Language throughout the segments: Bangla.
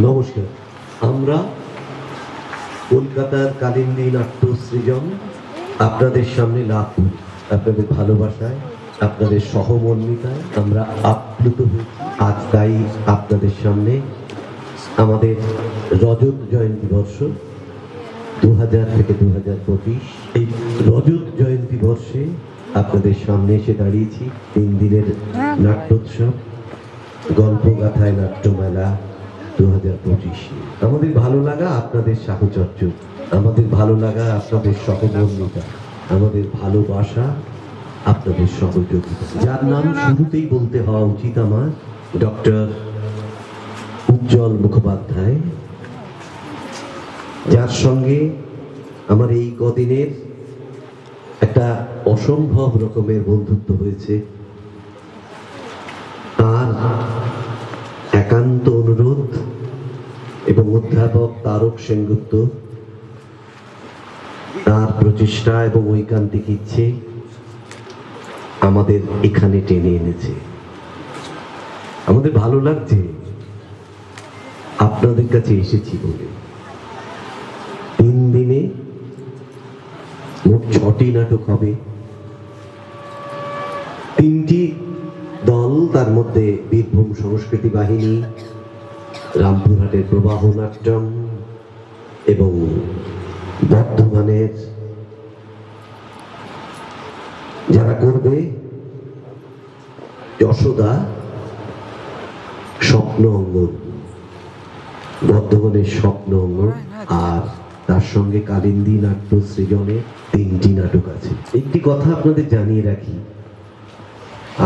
নমস্কার। আমরা কলকাতার কালিন্দী নাট্য সৃজন আপনাদের সামনে লাভ করি। আপনাদের ভালোবাসায়, আপনাদের সহমর্মিতায় আমরা আপ্লুত হয়েছি। আজ তাই আপনাদের সামনে আমাদের রজত জয়ন্তী বর্ষ 2000 থেকে 2025 এই রজত জয়ন্তী বর্ষে আপনাদের সামনে এসে দাঁড়িয়েছি 3 দিনের নাট্যোৎসব গল্পগাথায় নাট্যমেলা 2025। আমাদের ভালো লাগা আপনাদের সাহচর্য, আমাদের ভালো লাগা আপনাদের সহমর্মিতা, আমাদের ভালোবাসা আপনাদের সহযোগিতা। যার নাম শুরুতেই বলতে হওয়া উচিত আমার, ডক্টর উজ্জ্বল মুখোপাধ্যায়, যার সঙ্গে আমার এই কদিনের একটা অসম্ভব রকমের বন্ধুত্ব হয়েছে। তার একান্ত অনুরোধ এবং অধ্যাপক তারক সেনগুপ্ত তার প্রচেষ্টা এবং ঐকান্তিক ইচ্ছে আমাদের এখানে টেনে এনেছে। আমাদের ভালো লাগছে আপনাদের কাছে এসেছি বলে। 3 দিনে মোট 6টি নাটক হবে, 3টি দল, তার মধ্যে বীরভূম সংস্কৃতি বাহিনী, রামপুরহাটের প্রবাহ নাট্যম এবং বর্ধমানের যারা করবে যশোদা স্বপ্ন অঙ্গন, বর্ধমানের স্বপ্ন অঙ্গন, আর তার সঙ্গে কালিন্দী নাট্য সৃজনে 3টি নাটক আছে। একটি কথা আপনাদের জানিয়ে রাখি,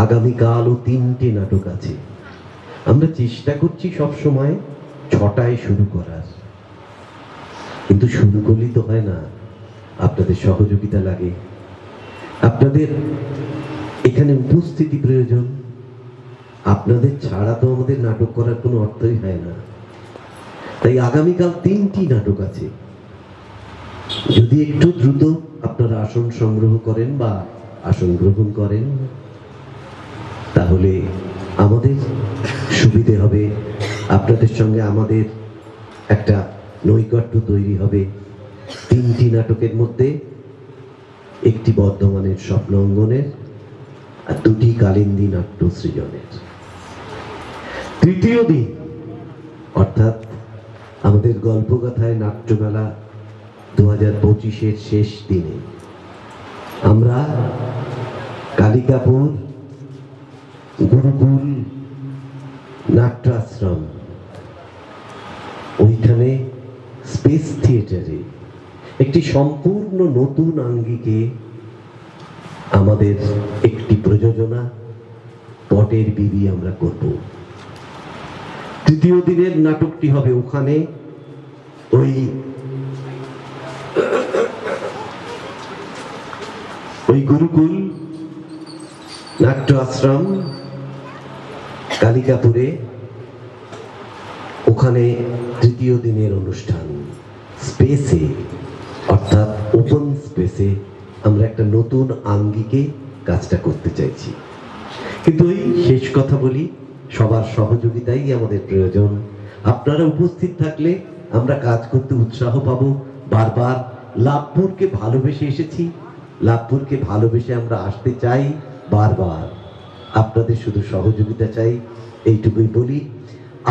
আগামীকালও 3টে নাটক আছে। আমরা চেষ্টা করছি সবসময় 6টায় শুরু করার, কিন্তু শুরু করলেই তো হয় না, আপনাদের সহযোগিতা লাগে, আপনাদের এখানে উপস্থিতি প্রয়োজন। আপনাদের ছাড়া তো আমাদের নাটক করার কোনো অর্থই হয় না। তাই আগামীকাল 3টি নাটক আছে। যদি একটু দ্রুত আপনারা আসন সংগ্রহ করেন বা আসন গ্রহণ করেন তাহলে আমাদের সুবিধে হবে, আপনাদের সঙ্গে আমাদের একটা নৈকট্য তৈরি হবে। 3টি নাটকের মধ্যে একটি বর্ধমানের স্বপ্ন অঙ্গনের আর 2টি কালিন্দী নাট্য সৃজনের। তৃতীয় দিন অর্থাৎ আমাদের গল্পগাথায় নাট্যমেলা 2025-এর শেষ দিনে আমরা কালিকাপুর গুরুকুল নাট্যাশ্রম, ওইখানে স্পেস থিয়েটারে একটি সম্পূর্ণ নতুন আঙ্গিকে আমাদের একটি প্রযোজনা পটের বিবি আমরা করব। তৃতীয় দিনের নাটকটি হবে ওখানে ওই গুরুকুল নাট্য আশ্রম কালিকাপুরে, ওখানে তৃতীয় দিনের অনুষ্ঠান স্পেসে অর্থাৎ ওপেন স্পেসে আমরা একটা নতুন আঙ্গিকে কাজটা করতে চাইছি। কিন্তু ওই শেষ কথা বলি, সবার সহযোগিতাই আমাদের প্রয়োজন। আপনারা উপস্থিত থাকলে আমরা কাজ করতে উৎসাহ পাবো। বারবার লাভপুরকে ভালোবেসে এসেছি, লাভপুরকে ভালোবেসে আমরা আসতে চাই বারবার। আপনাদের শুধু সহযোগিতা চাই, এইটুকুই বলি।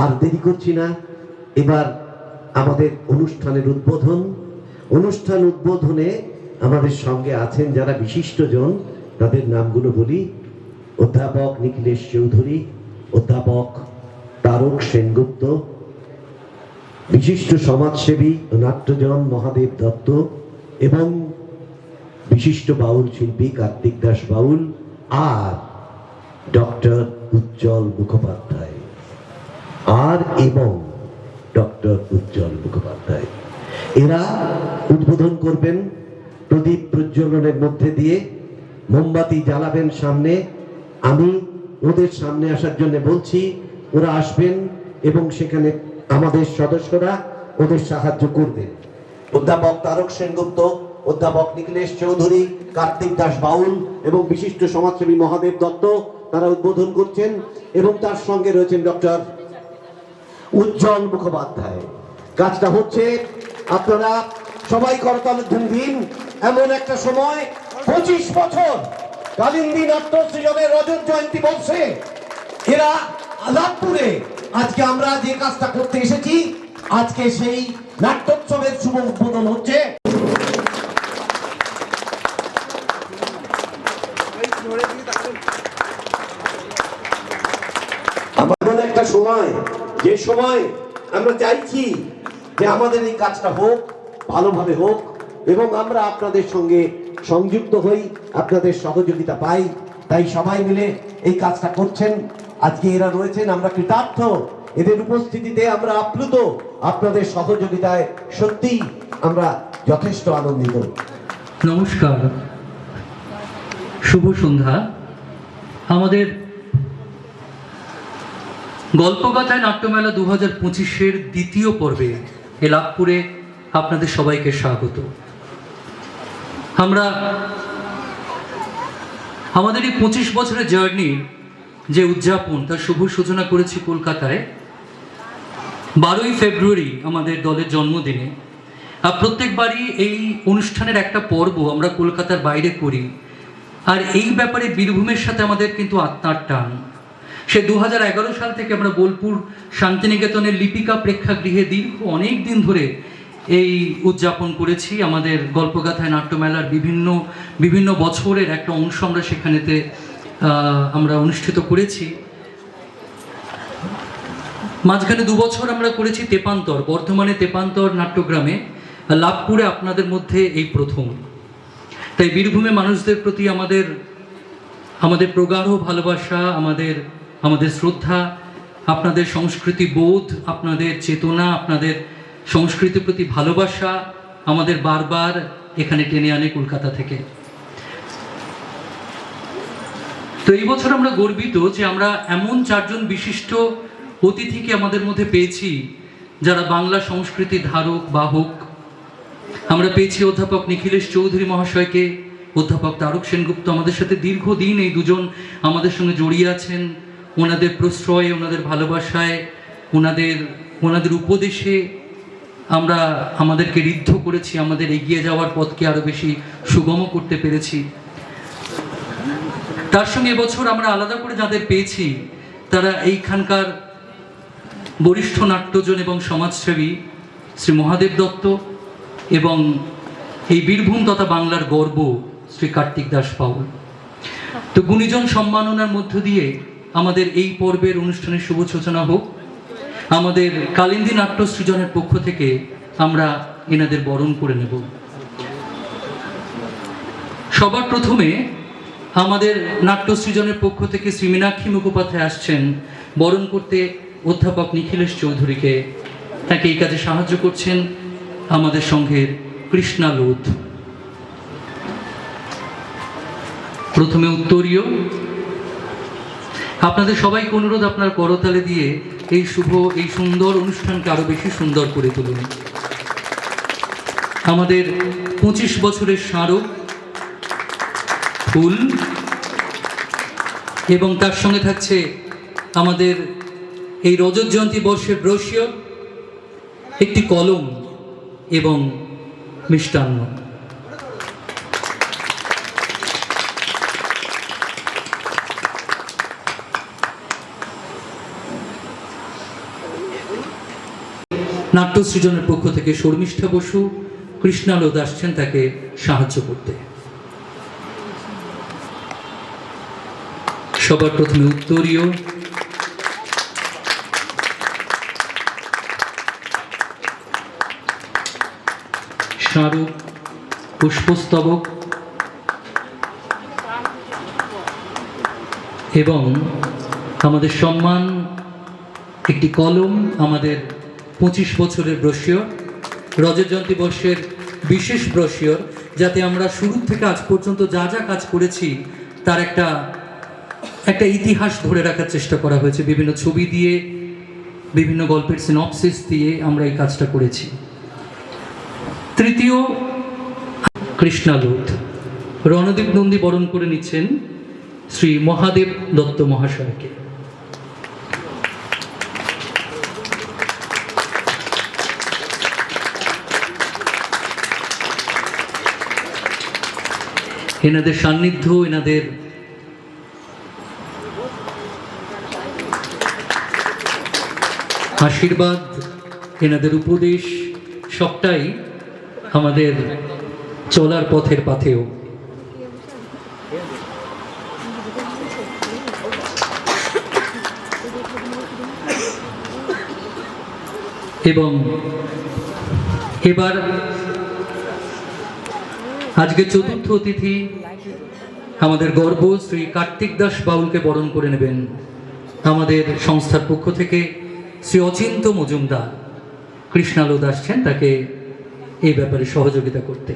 আর দেরি করছি না, এবার আমাদের অনুষ্ঠানের অনুষ্ঠান উদ্বোধনে আমাদের সঙ্গে আছেন যারা বিশিষ্টজন, তাদের নামগুলো বলি। অধ্যাপক নিখিলেশ চৌধুরী, অধ্যাপক তারক সেনগুপ্ত, বিশিষ্ট সমাজসেবী নাট্যজন মহাদেব দত্ত এবং বিশিষ্ট বাউল শিল্পী কার্তিক দাস বাউল, আর ডক্টর উজ্জ্বল মুখোপাধ্যায়, ডক্টর উজ্জ্বল মুখোপাধ্যায়। এরা উদ্বোধন করবেন প্রদীপ প্রজ্বলনের মধ্যে দিয়ে, মোমবাতি জ্বালাবেন সামনে। আমি ওদের সামনে আসার জন্য বলছি, ওরা আসবেন এবং সেখানে আমাদের সদস্যরা ওদের সাহায্য করবেন। অধ্যাপক তারক সেনগুপ্ত, অধ্যাপক নিখিলেশ চৌধুরী, কার্তিক দাস বাউল এবং বিশিষ্ট সমাজসেবী মহাদেব দত্ত, তারা উদ্বোধন করছেন। এবং তার সঙ্গে রয়েছেন ডক্টর উজ্জ্বল মুখোপাধ্যায়। কাজটা হচ্ছে, আপনারা সবাই করতালি দিন। এমন একটা সময় 25 বছর কালিন্দী নাট্য সৃজনের রজত জয়ন্তী বর্ষে এরা লাভপুরে আজকে আমরা যে কাজটা করতে এসেছি, আজকে সেই নাট্যোৎসবের শুভ উদ্বোধন হচ্ছে। এমন একটা সময়, যে সময় আমরা চাইছি যে আমাদের এই কাজটা হোক, ভালোভাবে হোক, এবং আমরা আপনাদের সঙ্গে সংযুক্ত হই, আপনাদের সহযোগিতা পাই। তাই সবাই মিলে এই কাজটা করছেন। আজকে এরা রয়েছেন, আমরা কৃতার্থ এদের উপস্থিতিতে, আমরা আপ্লুত। আপনাদের সহযোগিতায় সত্যি আমরা যথেষ্ট আনন্দিত। নমস্কার, শুভ সন্ধ্যা। আমাদের গল্পকথায় নাট্যমেলা 2025-এর দ্বিতীয় পর্বে এ লাভপুরে আপনাদের সবাইকে স্বাগত। আমরা আমাদের এই 25 বছরের জার্নির যে উদযাপন, তার শুভ সূচনা করেছি কলকাতায় 12ই ফেব্রুয়ারি, আমাদের দলের জন্মদিনে। আর প্রত্যেকবারই এই অনুষ্ঠানের একটা পর্ব আমরা কলকাতার বাইরে করি। আর এই ব্যাপারে বীরভূমের সাথে আমাদের কিন্তু আত্মার টান। সে 2011 সাল থেকে আমরা বোলপুর শান্তিনিকেতনের লিপিকা প্রেক্ষাগৃহে দীর্ঘ অনেক দিন ধরে এই উদযাপন করেছি। আমাদের গল্পগাথায় নাট্যমেলার বিভিন্ন বছরের একটা অংশ আমরা সেখানেতে আমরা অনুষ্ঠিত করেছি। মাঝখানে 2 বছর আমরা করেছি তেপান্তর, বর্ধমানে তেপান্তর নাট্যগ্রামে। লাভপুরে আপনাদের মধ্যে এই প্রথম। তাই বীরভূমে মানুষদের প্রতি আমাদের প্রগাঢ় ভালোবাসা, আমাদের শ্রদ্ধা, আপনাদের সংস্কৃতি বোধ, আপনাদের চেতনা, আপনাদের সংস্কৃতির প্রতি ভালোবাসা আমাদের বারবার এখানে টেনে আনে কলকাতা থেকে। তো এই বছর আমরা গর্বিত যে আমরা এমন 4 জন বিশিষ্ট অতিথিকে আমাদের মধ্যে পেয়েছি যারা বাংলা সংস্কৃতির ধারক বাহক। আমরা পেয়েছি অধ্যাপক নিখিলেশ চৌধুরী মহাশয়কে, অধ্যাপক তারক সেনগুপ্ত। আমাদের সাথে দীর্ঘদিন এই দুজন আমাদের সঙ্গে জড়িয়ে আছেন। ওনাদের প্রশ্রয়ে, ওনাদের ভালোবাসায়, ওনাদের উপদেশে আমরা আমাদেরকে ঋদ্ধ করেছি, আমাদের এগিয়ে যাওয়ার পথকে আরো বেশি সুগম করতে পেরেছি। তার সঙ্গে এবছর আমরা আলাদা করে যাদের পেয়েছি, তারা এইখানকার বরিষ্ঠ নাট্যজন এবং সমাজসেবী শ্রী মহাদেব দত্ত, এবং এই বীরভূম তথা বাংলার গর্ব শ্রী কার্তিক দাস পাউল। তো গুণীজন সম্মাননার মধ্য দিয়ে আমাদের এই পর্বের অনুষ্ঠানের শুভ সূচনা হোক। আমাদের কালিন্দী নাট্য সৃজনের পক্ষ থেকে আমরা এনাদের বরণ করে নেব। সবার প্রথমে আমাদের নাট্য সৃজনের পক্ষ থেকে শ্রী মীনাক্ষী মুখোপাধ্যায় আসছেন বরণ করতে অধ্যাপক নিখিলেশ চৌধুরীকে। তাকে এই কাজে সাহায্য করছেন আমাদের সংঘের কৃষ্ণা লোধ। প্রথমে উত্তরীয়। আপনাদের সবাইকে অনুরোধ, আপনার করতালে দিয়ে এই সুন্দর অনুষ্ঠানকে আরো বেশি সুন্দর করে তুলুন। আমাদের 25 বছরের স্মারক ফুল, এবং তার সঙ্গে থাকছে আমাদের এই রজত জয়ন্তী বর্ষের ব্রোশিওর, একটি কলম এবং মিষ্টান্ন। নাট্য সৃজনের পক্ষ থেকে শর্মিষ্ঠা বসু, কৃষ্ণা লোধ আসছেন তাকে সাহায্য করতে। সবার প্রথমে উত্তরীয়। স্মারক, পুষ্পস্তবক এবং আমাদের সম্মান একটি কলম, আমাদের 25 বছরের ব্রোশিওর, রজত জয়ন্তী বর্ষের বিশেষ ব্রোশিওর, যাতে আমরা শুরু থেকে আজ পর্যন্ত যা যা কাজ করেছি তার একটা ইতিহাস ধরে রাখার চেষ্টা করা হয়েছে। বিভিন্ন ছবি দিয়ে, বিভিন্ন গল্পের সিনপসিস দিয়ে আমরা এই কাজটা করেছি। তৃতীয়, কৃষ্ণা লোধ। রণদীপ নন্দী বরণ করে নিচ্ছেন শ্রী মহাদেব দত্ত মহাশয়কে। এনাদের সান্নিধ্য, এনাদের আশীর্বাদ, এনাদের উপদেশ সবটাই আমাদের চলার পথের পাথেয়। এবং এবার আজকে চতুর্থ অতিথি আমাদের গর্ব শ্রী কার্তিক দাস বাউলকে বরণ করে নেবেন আমাদের সংস্থার পক্ষ থেকে শ্রী অচিন্ত মজুমদার। কৃষ্ণালোদ আসছেন তাকে এই ব্যাপারে সহযোগিতা করতে।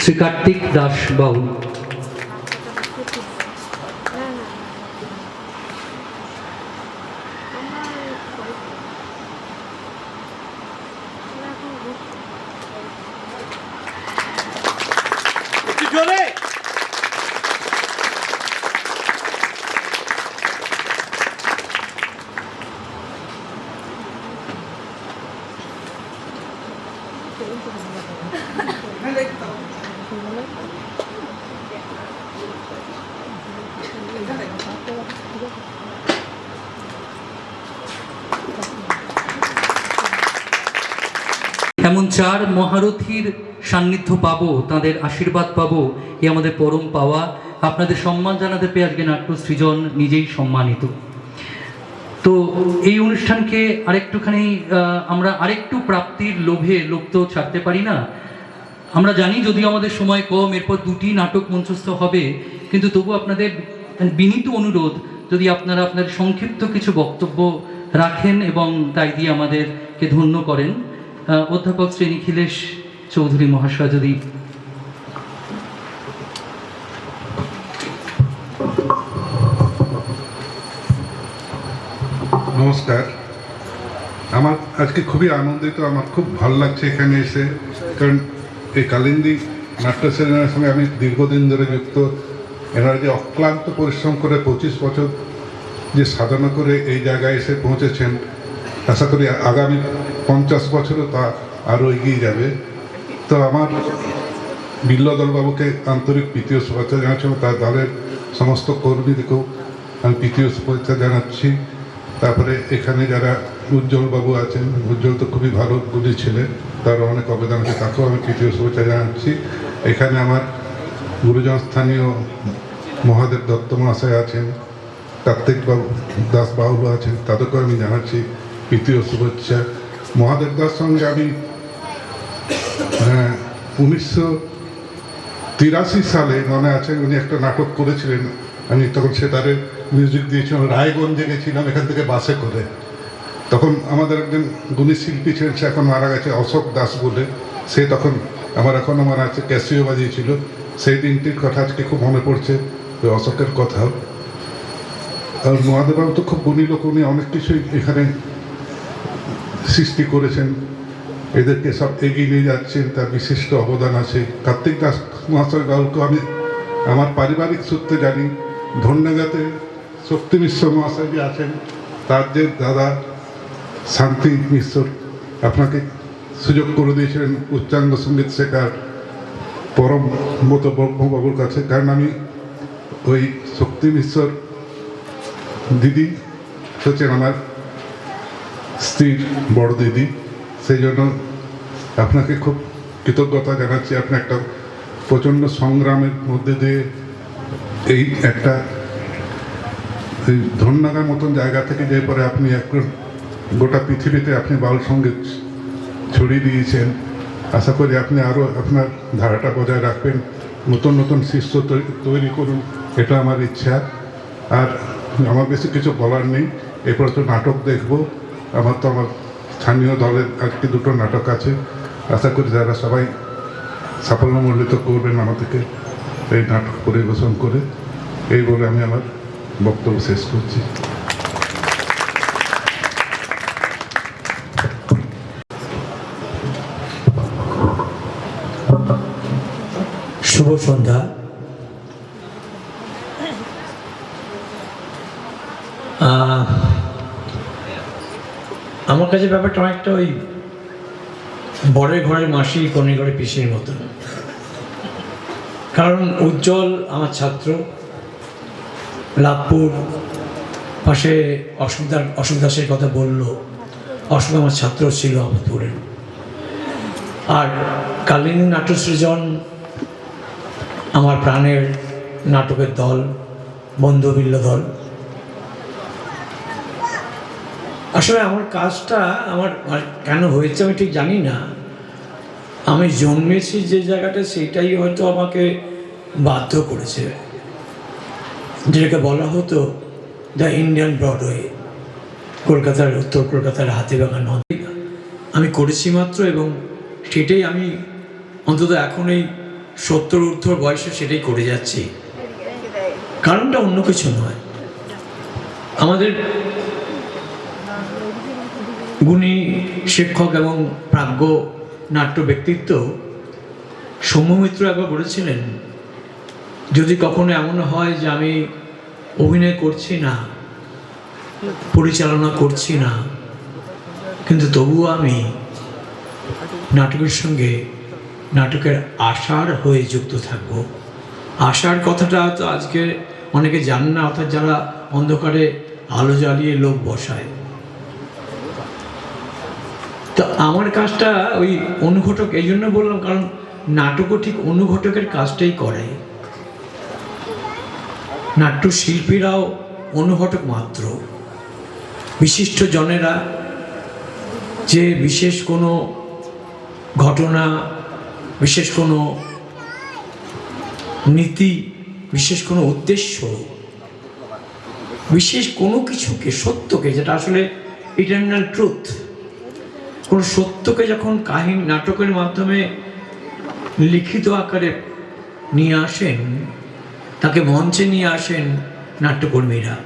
শ্রী কার্তিক দাস বাউল। এমন চার মহারথীর সান্নিধ্য পাবো, তাদের আশীর্বাদ পাবো, এ আমাদের পরম পাওয়া। আপনাদের সম্মান জানাতে পেয়ে আজকে নাট্য সৃজন নিজেই সম্মানিত। তো এই অনুষ্ঠানকে আরেকটুখানি আমরা আরেকটু প্রাপ্তির লোভ তো ছাড়তে পারি না। আমরা জানি যদিও আমাদের সময় কম, এরপর দুটি নাটক মঞ্চস্থ হবে, কিন্তু তবু আপনাদের বিনীত অনুরোধ যদি আপনারা আপনাদের সংক্ষিপ্ত কিছু বক্তব্য রাখেন এবং তাই দিয়ে আমাদেরকে ধন্য করেন। অধ্যাপক শ্রী নিখিলেশ চৌধুরী মহাশয় যদি। নমস্কার। আমার আজকে খুবই আনন্দিত, আমার খুব ভালো লাগছে এখানে এসে, কারণ এই কালিন্দী নাট্য সেমিনারের সঙ্গে আমি দীর্ঘদিন ধরে যুক্ত। এনারা যে অক্লান্ত পরিশ্রম করে 25 বছর যে সাধনা করে এই জায়গায় এসে পৌঁছেছেন, আশা করি আগামী 50 বছরও তা আরও এগিয়ে যাবে। তো আমার বিল্লদলবাবুকে আন্তরিক প্রীতীয় শুভেচ্ছা জানাচ্ছি, তার দলের সমস্ত কর্মীদেরকেও আমি প্রীতীয় শুভেচ্ছা জানাচ্ছি। তারপরে এখানে যারা উজ্জ্বলবাবু আছেন, উজ্জ্বল তো খুবই ভালো গুলি ছিলেন, তার অনেক অবদান আছে, তাকেও আমি প্রীতীয় শুভেচ্ছা জানাচ্ছি। এখানে আমার গুরুজন স্থানীয় মহাদেব দত্ত মহাশয় আছেন, কার্তিক দাস বাউল আছেন, তাদেরকেও আমি জানাচ্ছি প্রীতীয় শুভেচ্ছা। মহাদেব দাস সঙ্গে আমি 1983 সালে মনে আছে উনি একটা নাটক করেছিলেন, আমি তখন সেটারে মিউজিক দিয়েছিলাম, রায়গঞ্জে গেছিলাম এখান থেকে বাসে করে। তখন আমাদের একজন গুণী শিল্পী ছিলেন, সে এখন মারা গেছে, অশোক দাস বলে, সে তখন আমার এখনও মনে আছে ক্যাসিও বাজিয়েছিল। সেই দিনটির কথা আজকে খুব মনে পড়ছে, ওই অশোকের কথা। আর মহাদেববাবু তো খুব গুণী লোক, উনি অনেক কিছুই এখানে সৃষ্টি করেছেন, এদেরকে সব এগিয়ে নিয়ে যাচ্ছেন, তার বিশিষ্ট অবদান আছে। কার্তিক দাস মহাশয় বাবুকে আমি আমার পারিবারিক সূত্রে জানি। ধন্যগাতে শক্তি মিশ্র মহাশয় যে আছেন, তার যে দাদা শান্তি মিশ্র আপনাকে সুযোগ করে দিয়েছিলেন উচ্চাঙ্গ সঙ্গীত শেখার পরম মত ব্রহ্মবাবুর কাছে, কারণ আমি ওই শক্তি মিশ্রর দিদি হচ্ছেন আমার স্ত্রীর বড় দিদি, সেই জন্য আপনাকে খুব কৃতজ্ঞতা জানাচ্ছি। আপনি একটা প্রচণ্ড সংগ্রামের মধ্যে দিয়ে এই একটা ধন্যগার মতন জায়গা থেকে যে পরে আপনি একজন গোটা পৃথিবীতে আপনি বাউল সঙ্গীত ছড়িয়ে দিয়েছেন। আশা করি আপনি আরও আপনার ধারাটা বজায় রাখবেন, নতুন নতুন শিষ্য তৈরি করুন, এটা আমার ইচ্ছা। আর আমার বেশি কিছু বলার নেই, এরপরে তো নাটক দেখব। আমার স্থানীয় দলের আজকে দুটো নাটক আছে, আশা করি যারা সবাই সাফল্যমণ্ডিত করবেন আমাদেরকে এই নাটক পরিবেশন করে। এই বলে আমি আমার বক্তব্য শেষ করছি। শুভ সন্ধ্যা। আমার কাছে ব্যাপারটা অনেকটা ওই বরের ঘরের মাসি কনের ঘরে পিসির মতন। কারণ উজ্জ্বল আমার ছাত্র, লাভপুর পাশে অশোক দাসের কথা বলল, অশোক আমার ছাত্র ছিল আহমদপুরের। আর কালিনী নাট্য সৃজন আমার প্রাণের নাটকের দল, বন্ধুবিল্ল দল। আসলে আমার কাজটা আমার কেন হয়েছে আমি ঠিক জানি না। আমি জন্মেছি যে জায়গাটা সেটাই হয়তো আমাকে বাধ্য করেছে, যেটাকে বলা হতো দ্য ইন্ডিয়ান ব্রডওয়ে, কলকাতার উত্তর কলকাতার হাতিবাগান। আমি করেছি মাত্র, এবং সেটাই আমি অন্তত এখন এই 70 ঊর্ধ্ব বয়সে সেটাই করে যাচ্ছি। কারণটা অন্য কিছু নয়। আমাদের গুণী শিক্ষক এবং প্রাজ্ঞ নাট্য ব্যক্তিত্ব সৌম্য মিত্র একবার বলেছিলেন, যদি কখনো এমন হয় যে আমি অভিনয় করছি না, পরিচালনা করছি না, কিন্তু তবুও আমি নাটকের সঙ্গে নাটকের আশার হয়ে যুক্ত থাকব। আশার কথাটা তো আজকে অনেকে জান না, অর্থাৎ যারা অন্ধকারে আলো জ্বালিয়ে লোক বসায়। তো আমার কাজটা ওই অনুঘটক, এই জন্য বললাম, কারণ নাটকও ঠিক অনুঘটকের কাজটাই করে। নাট্যশিল্পীরাও অনুঘটক মাত্র। বিশিষ্ট জনেরা যে বিশেষ কোনো ঘটনা, বিশেষ কোনো নীতি, বিশেষ কোনো উদ্দেশ্য, বিশেষ কোনো কিছুকে, সত্যকে, যেটা আসলে ইটারনাল ট্রুথ, কোনো সত্যকে যখন কাহিনী নাটকের মাধ্যমে লিখিত আকারে নিয়ে আসেন, তাকে মঞ্চে নিয়ে আসেন নাট্যকর্মীরা।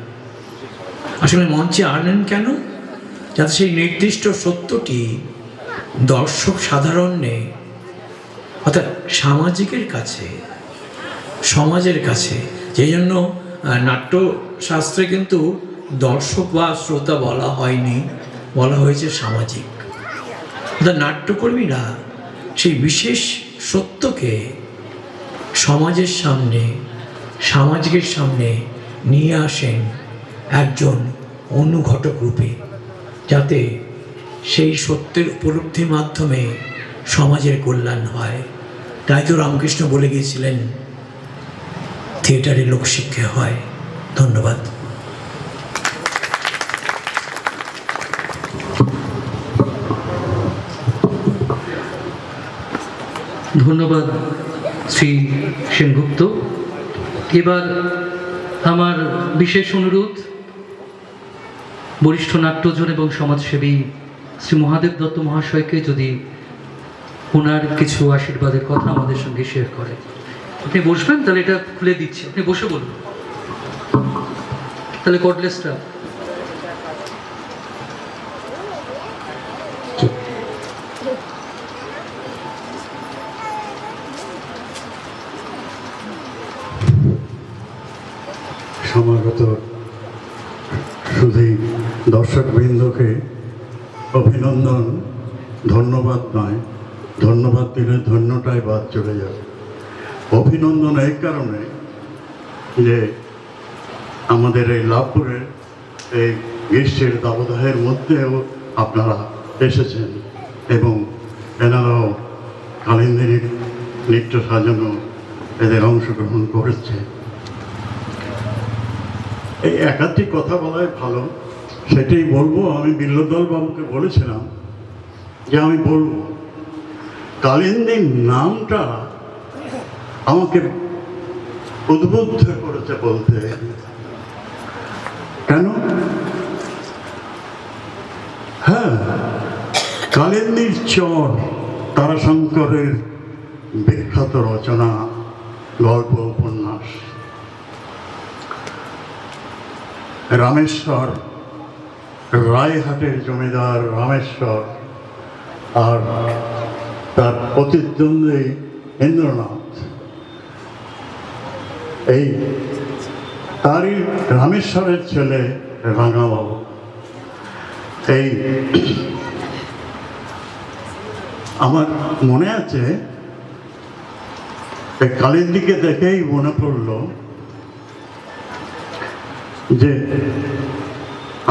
আসলে মঞ্চে আনেন কেন? যাতে সেই নির্দিষ্ট সত্যটি দর্শক সাধারণে, অর্থাৎ সামাজিকের কাছে, সমাজের কাছে, যেই জন্য নাট্যশাস্ত্রে কিন্তু দর্শক বা শ্রোতা বলা হয়নি, বলা হয়েছে সামাজিক। অর্থাৎ নাট্যকর্মীরা সেই বিশেষ সত্যকে সমাজের সামনে, সামাজিকের সামনে নিয়ে আসেন একজন অনুঘটক রূপে, যাতে সেই সত্যের উপলব্ধির মাধ্যমে সমাজের কল্যাণ হয়। তাই তো রামকৃষ্ণ বলে গিয়েছিলেন, থিয়েটারে লোকশিক্ষা হয়। ধন্যবাদ। ধন্যবাদ শ্রী সেনগুপ্ত। এবার আমার বিশেষ অনুরোধ, বরিষ্ঠ নাট্যজন এবং সমাজসেবী শ্রী মহাদেব দত্ত মহাশয়কে যদি ওনার কিছু আশীর্বাদের কথা আমাদের সঙ্গে শেয়ার করেন। আপনি বসবেন? তাহলে এটা খুলে দিচ্ছি, আপনি বসে বলুন। তাহলে কর্ডলেসটা সমাগত শুধু দর্শকবৃন্দকে অভিনন্দন, ধন্যবাদ নয়, ধন্যবাদ দিলে ধন্যটাই বাদ চলে যাবে। অভিনন্দন এই কারণে যে আমাদের এই লাভপুরের এই গ্রীষ্মের দাবদাহের মধ্যেও আপনারা এসেছেন এবং এনারাও কালিন্দিনী নৃত্য সাজানো এদের অংশগ্রহণ করেছে। এই একাধিক কথা বলাই ভালো, সেটাই বলবো। আমি বিল্লদল বাবুকে বলেছিলাম যে আমি বলবো, কালিন্দী নামটা আমাকে উদ্বুদ্ধ করেছে বলতে। কেন? হ্যাঁ, কালিন্দীর চর তারাশঙ্করের বিখ্যাত রচনা, গল্প, উপন্যাস। রামেশ্বর, রায়হাটের জমিদার রামেশ্বর আর তার প্রতিদ্বন্দ্বী ইন্দ্রনাথ, এই তারই রামেশ্বরের ছেলে রাঙাবাবু। এই আমার মনে আছে এই কালিন্দিকে দেখেই মনে পড়ল যে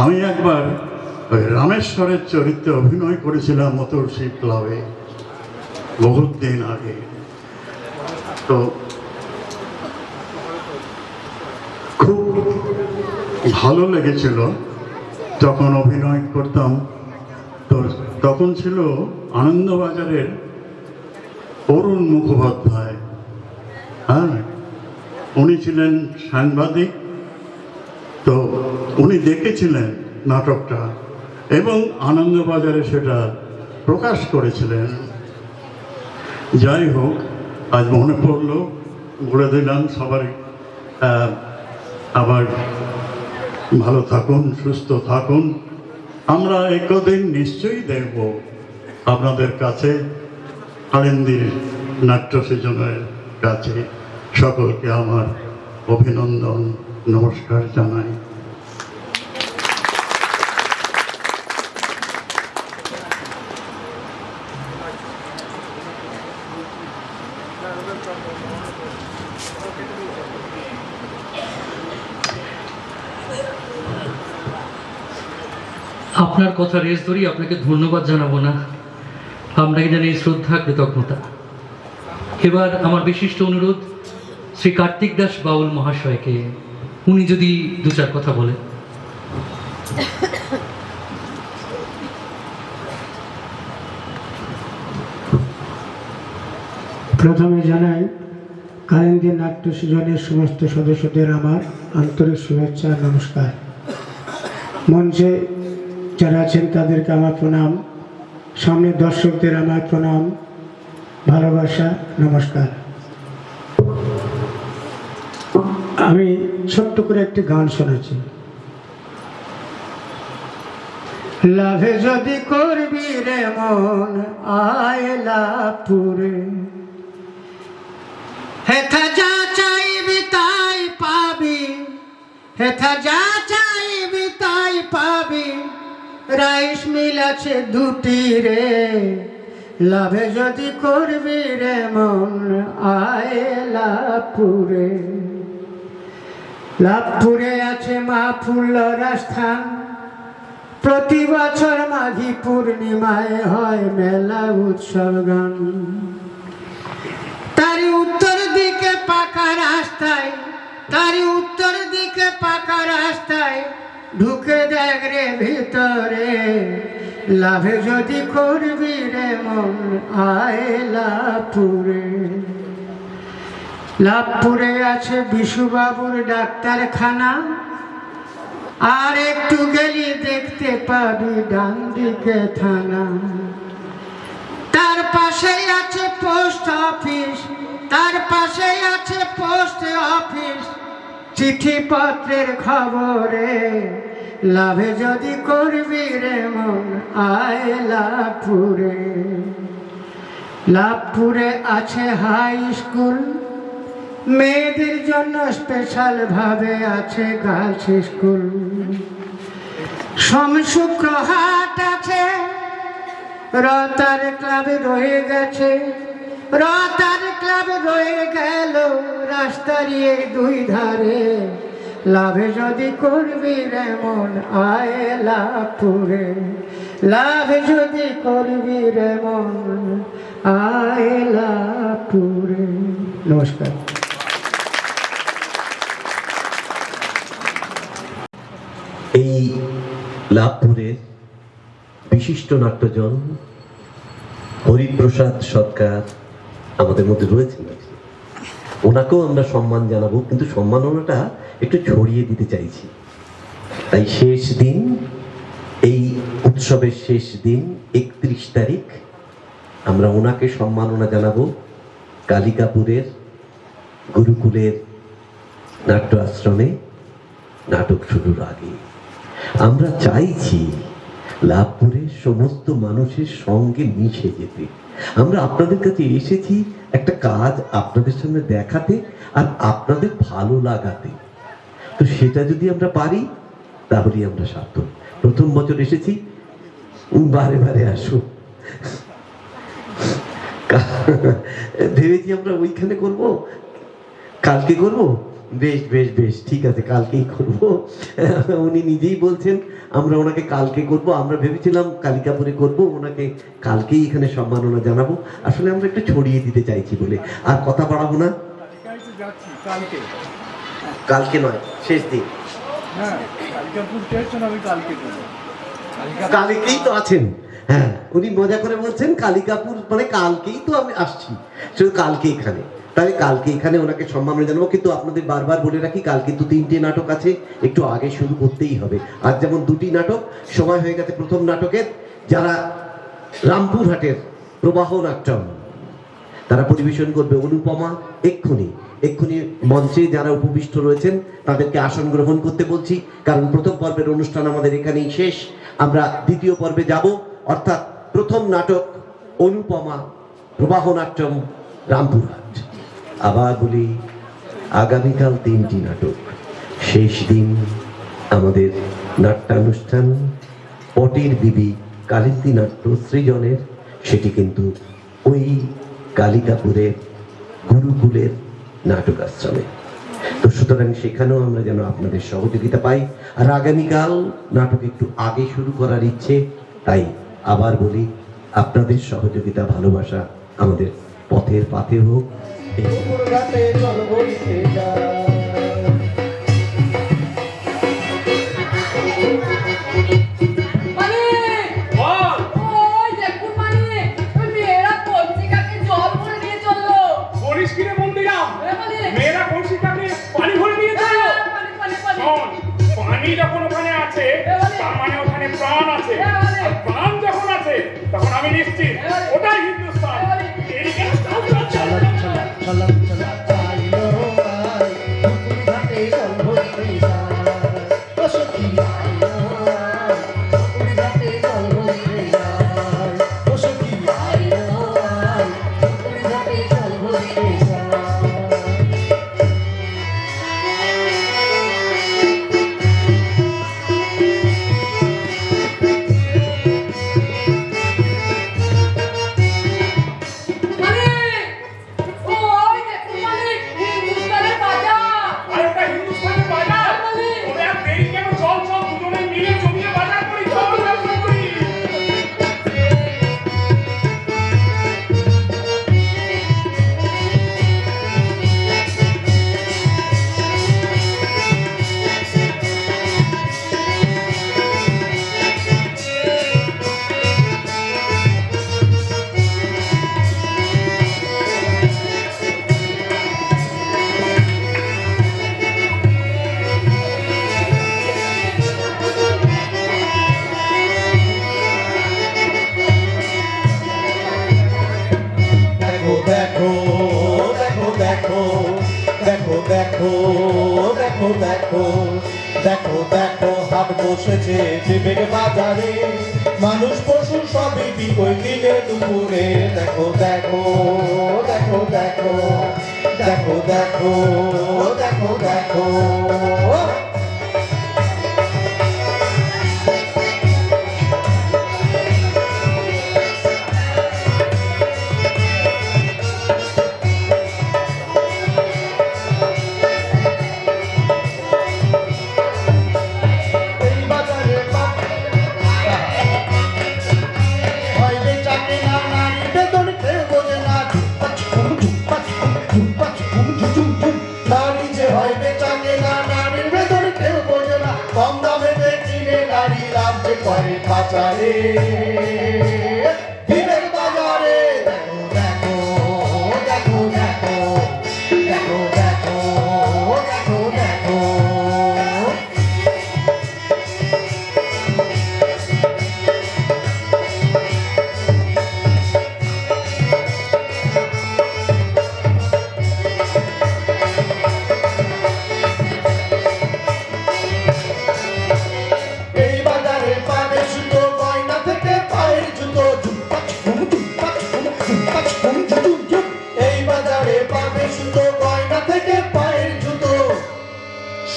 আমি একবার ওই রামেশ্বরের চরিত্রে অভিনয় করেছিলাম মতর্ষি ক্লাবে বহুত দিন আগে। তো খুব ভালো লেগেছিল যখন অভিনয় করতাম। তো তখন ছিল আনন্দবাজারের অরুণ মুখোপাধ্যায়, হ্যাঁ, উনি ছিলেন সাংবাদিক। তো উনি দেখেছিলেন নাটকটা এবং আনন্দবাজারে সেটা প্রকাশ করেছিলেন। যাই হোক, আজ মনে পড়লো, বলে দিলাম সবারই। আবার ভালো থাকুন, সুস্থ থাকুন। আমরা একদিন নিশ্চয়ই দেখব আপনাদের কাছে, কালিন্দির নাট্য সৃজনের কাছে। সকলকে আমার অভিনন্দন, নমস্কার জানাই। আপনার কথা রেস ধরি, আপনাকে ধন্যবাদ জানাবো না, আপনাকে জানাই শ্রদ্ধা, কৃতজ্ঞতা। এবার আমার বিশিষ্ট অনুরোধ শ্রী কার্তিক দাস বাউল মহাশয়কে, উনি যদি দু চার কথা বলেন। প্রথমে জানাই কালিন্দি নাট্য সৃজনের সমস্ত সদস্যদের আমার আন্তরিক শুভেচ্ছা, নমস্কার। মঞ্চে যারা আছেন তাদেরকে আমার প্রণাম, সামনে দর্শকদের আমার প্রণাম, ভালোবাসা, নমস্কার। আমি ছোট্ট করে একটি গান শোনাচ্ছি। লাভে যদি করবি রে মন আয় লাভপুরে, হেথা যা চাইবি তাই পাবি, হেথা যা চাইবি তাই পাবি, রাইস মিল আছে দুটি রে। লাভে যদি করবি রে মন আয় লাভপুরে। লাভপুরে আছে মাহফুল্লর স্থান, প্রতি বছর মাঘী পূর্ণিমায় হয় মেলা উৎসব গান। তারই উত্তর দিকে পাকা রাস্তায়, তারই উত্তর দিকে পাকা রাস্তায় ঢুকে দেখ রে ভিতরে। লাভে যদি করবি রে মন আয় লাভপুরে। লাভপুরে আছে বিশুবাবুর ডাক্তারখানা, আর একটু গেলি দেখতে পাবি ডান দিকে থানা। তার পাশেই আছে পোস্ট অফিস, তার পাশেই আছে পোস্ট অফিস, চিঠিপত্রের খবরে। লাভে যদি করবি রে মন আয় লাভপুরে। লাভপুরে আছে হাই স্কুল, মেয়েদের জন্য স্পেশাল ভাবে আছে গার্লস স্কুল। সোম শুক্র হাট আছে, রতার ক্লাবে রয়ে গেছে, রতার ক্লাবে রয়ে গেল রাস্তার এই দুই ধারে। লাভে যদি করবি রে মন আয় লাভপুরে। লাভে যদি করবি রে মন আয় লাভপুরে। নমস্কার। এই লাভপুরের বিশিষ্ট নাট্যজন হরিপ্রসাদ সরকার আমাদের মধ্যে রয়েছেন। ওনাকেও আমরা সম্মান জানাবো, কিন্তু সম্মাননাটা একটু ছড়িয়ে দিতে চাইছি। তাই শেষ দিন, এই উৎসবের শেষ দিন 31 তারিখ, আমরা ওনাকে সম্মাননা জানাবো কালিকাপুরের গুরুকুলের নাট্য আশ্রমে নাটক শুরুর আগে। আমরা চাইছি লাভপুরের সমস্ত মানুষের সঙ্গে মিশে যেতে। আমরা আপনাদের কাছে এসেছি একটা কাজ আপনাদের সামনে দেখাতে আর আপনাদের ভালো লাগাতে। তো সেটা যদি আমরা পারি তাহলেই আমরা সার্থক। প্রথম বছর এসেছি, বারে বারে আসো। ভেবেছি আমরা ওইখানে করব, কালকে করব। বেশ বেশ বেশ, ঠিক আছে, কালকেই করব। উনি নিজেই বলছেন আমরা ওনাকে কালকে করব। আমরা ভেবেছিলাম কালিকাপুরে করব, ওনাকে কালকেই এখানে সম্মাননা জানাবো। আসলে আমরা একটু ছড়িয়ে দিতে চাইছি বলে আর কথা বাড়াবো না। কালকে নয়, শেষ দিন। কালকেই তো আছেন। হ্যাঁ, উনি মজা করে বলছেন কালিকাপুর মানে কালকেই তো আমি আসছি, শুধু কালকে এখানে। তাহলে কালকে এখানে ওনাকে সম্মান জানাবো। কিন্তু আপনাদের বারবার বলে রাখি, কালকে তো 3টে নাটক আছে, একটু আগে শুরু করতেই হবে। আজ যেমন 2টি নাটক সময় হয়ে গেছে প্রথম নাটকের। যারা রামপুরহাটের প্রবাহ নাট্যম, তারা পরিবেশন করবে অনুপমা। এক্ষুনি এক্ষুনি মঞ্চে যারা উপবিষ্ট রয়েছেন তাদেরকে আসন গ্রহণ করতে বলছি, কারণ প্রথম পর্বের অনুষ্ঠান আমাদের এখানেই শেষ। আমরা দ্বিতীয় পর্বে যাব, অর্থাৎ প্রথম নাটক অনুপমা, প্রবাহ নাট্যম, রামপুরহাট। আবার বলি, আগামীকাল 3টি নাটক, শেষ দিন আমাদের নাট্যানুষ্ঠান পটের বিবি কালিন্দী নাট্য সৃজনের। সেটি কিন্তু ওই কালিকাপুরের গুরুকুলের নাটক আশ্রমে। তো সুতরাং সেখানেও আমরা যেন আপনাদের সহযোগিতা পাই। আর আগামীকাল নাটক একটু আগে শুরু করার ইচ্ছে, তাই আবার বলি আপনাদের সহযোগিতা ভালোবাসা আমাদের পথের পাথে হোক। পানি যখন ওখানে আছে তার মানে ওখানে প্রাণ আছে, আর প্রাণ যখন আছে তখন আমি নিশ্চিত ওটাই হিন্দুস্তান। দেখো দেখো হাট বসেছে জীবের বাজারে, মানুষ পশু সবই বিকই দিনে দুপুরে। দেখো দেখো দেখো দেখো দেখো দেখো দেখো দেখো করে বাজারে দিনের বাজারে। দেখো দেখো দেখো দেখো দেখো দেখো দেখো দেখো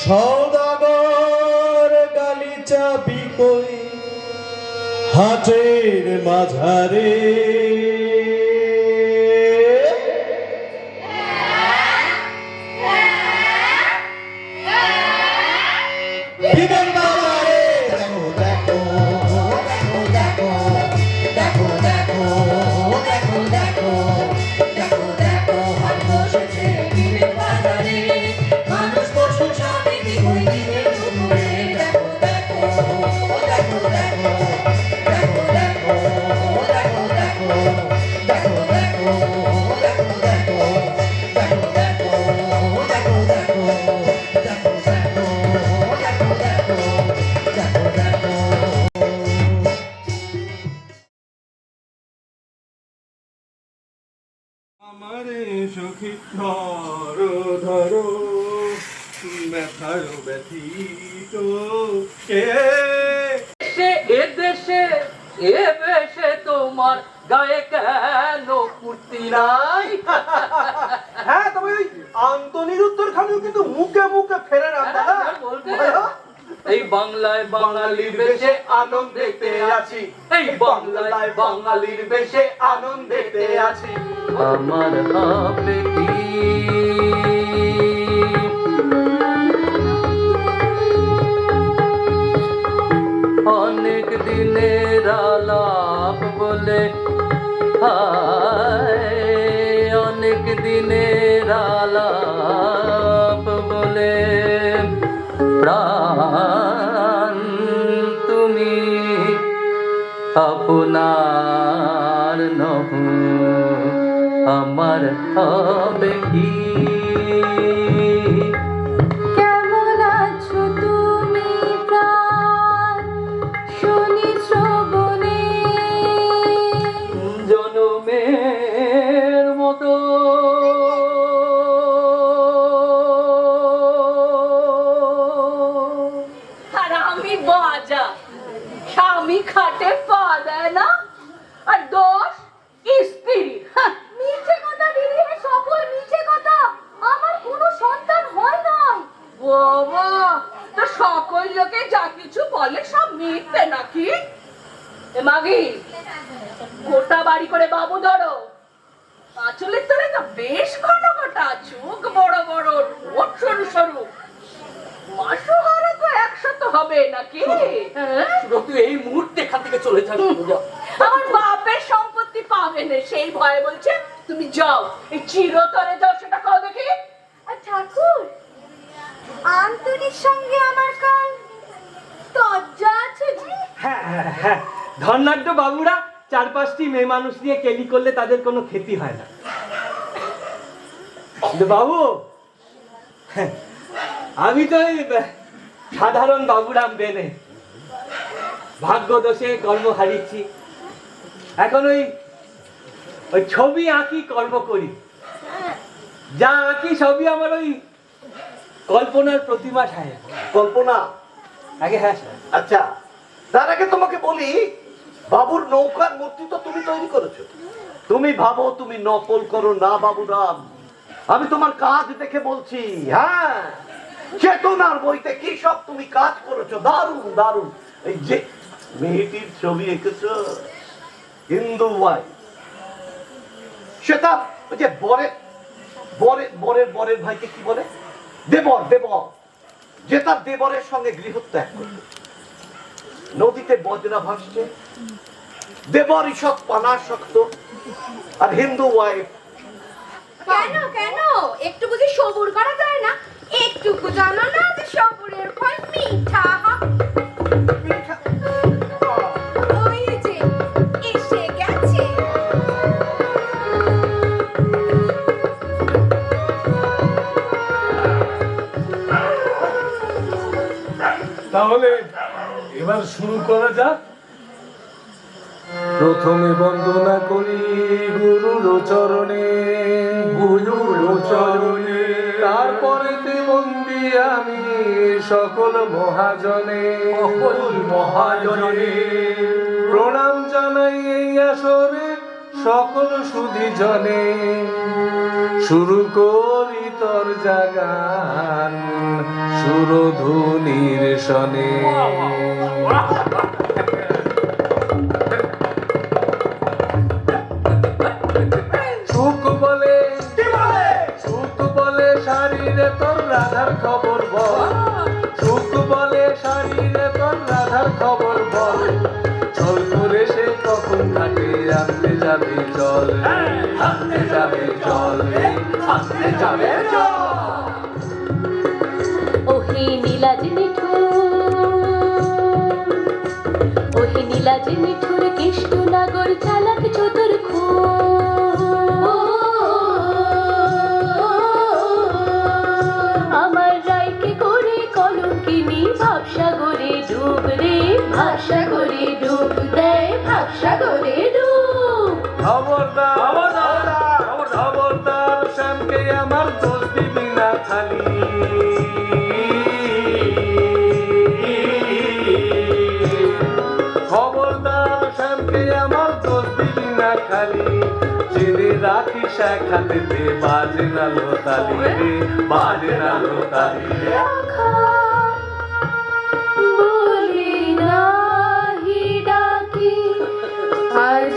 সওদাগর গালিচা বিকই হাটের মাঝারে। আমারে সখী ধরো ধরো ব্যথার ব্যথিত কে এ দেশে এ বেশে তোমার গায়ে কেন কুর্তি নাই? হ্যাঁ তবে ওই আন্তনির উত্তর খানিও কিন্তু মুখে মুখে ফেরে না দাদা বলতে এই বাংলায় বাঙালির বেশে আনন্দেতে আছি এই বাংলায় বাঙালির বেশে আনন্দেতে আছি আমার হবে কি অনেক দিনের আলাপ বলে হায় অনেক দিনের আলাপ বলে প্রাণ তুমি আপনার নহু আমার হবে কি কেমন আছো তুমি প্রাণ শুনি শ্রবণে জনমের মতো আর আমি বাজা স্বামী খাটে পা দেয় না আর দোষ স্ত্রী মিছে কথা দিদি সকল মিছে কথা আমার কোনো সন্তান হয় নাই বাবা তো সকল লোকে যা কিছু বলে সব মিথ্যে নাকি এ মাগি গোটা বাড়ি করে বাবু ধরো আঁচলের তোরে তো বেশ ঘন ঘটা চোখ বড় বড় ঠোঁট সরু সরু মাসোহারা তো 100 হবে নাকি তুই এই মুহূর্তে এখান থেকে চলে যাবি আমার বাপের সম্পত্তি পাবে না সেই ভয়ে বলছে তুমি যাও এই চিরতরে যাও সেটা কও দেখি ঠাকুর আন্তনির সঙ্গে আমার কাল তজ্জা আছে হ্যাঁ হ্যাঁ হ্যাঁ ধর্নাঢ্য বাবুরা 4-5টি মেয়ে মানুষ নিয়ে কেলি করলে তাদের কোনো ক্ষতি হয় না কিন্তু বাবু আমি তো এই সাধারণ বাবুরাম বেনে ভাগ্য দোষে কর্ম হারিয়েছি এখন ওই ছবি আঁকি কর্ম করি যা আঁকি সবই আমার ওই কল্পনার প্রতিমা সাহেব কল্পনা আগে হ্যাঁ স্যার আচ্ছা তার আগে তোমাকে বলি বাবুর নৌকার মূর্তি তো তুমি তৈরি করেছো তুমি ভাবো তুমি নকল করো না বাবুরাম আমি তোমার কাজ দেখে বলছি হ্যাঁ চেতনার বইতে কি সব তুমি কাজ করেছো দারুণ দারুণ এই যে মেয়েটির ছবি এঁকেছো হিন্দু ওয়াই সেটা ওই যে বরের বরের বরের বরের ভাইকে কি বলে দেবর দেবর যে তার দেবরের সঙ্গে গৃহত্যাগ করবে নদীতে বজরা ভাসছে দেবর ঈষৎ পানাসক্ত আর হিন্দু ওয়াইফ কেন কেন একটু বুঝি সবুর করা যায় না একটুকু জানো না যে সবুরের ফল মিঠা ওই যে এসে গেছে তাহলে এবার শুরু করা যাক প্রথমে বন্দনা করি গুরুর চরণে তারপরে বন্দি আমি সকল মহাজনে প্রণাম জানাই এই আসরে সকল সুধী জনে শুরু করি তোর জাগান সুরধুনির শনে সুখ বলে শারীরে তোর রাধার খবর বল সুখ বলে শারীরে তোর রাধার খবর বল চল করে সে কখন ঘাটে আনতে যাবে জল আনতে যাবে জল আনতে যাবে জল ওহে নীলাজ নিঠুর কৃষ্ণ নাগর চালাক চতুর আমার রায়কে করে কলঙ্কিনী ভাবসাগরে ডুব রে ভাবসাগরে ডুব দেয় ভাবসাগরে ডুব খবরদার আমার দোষ দিবি না খালি খবরদার শ্যামকে আমার দোষ দিবি না খালি জেনে রাখিস এক হাতেতে বাজে না লোতালি রে বাজে না লোতালি রে বলি নাহি ডাকি আজ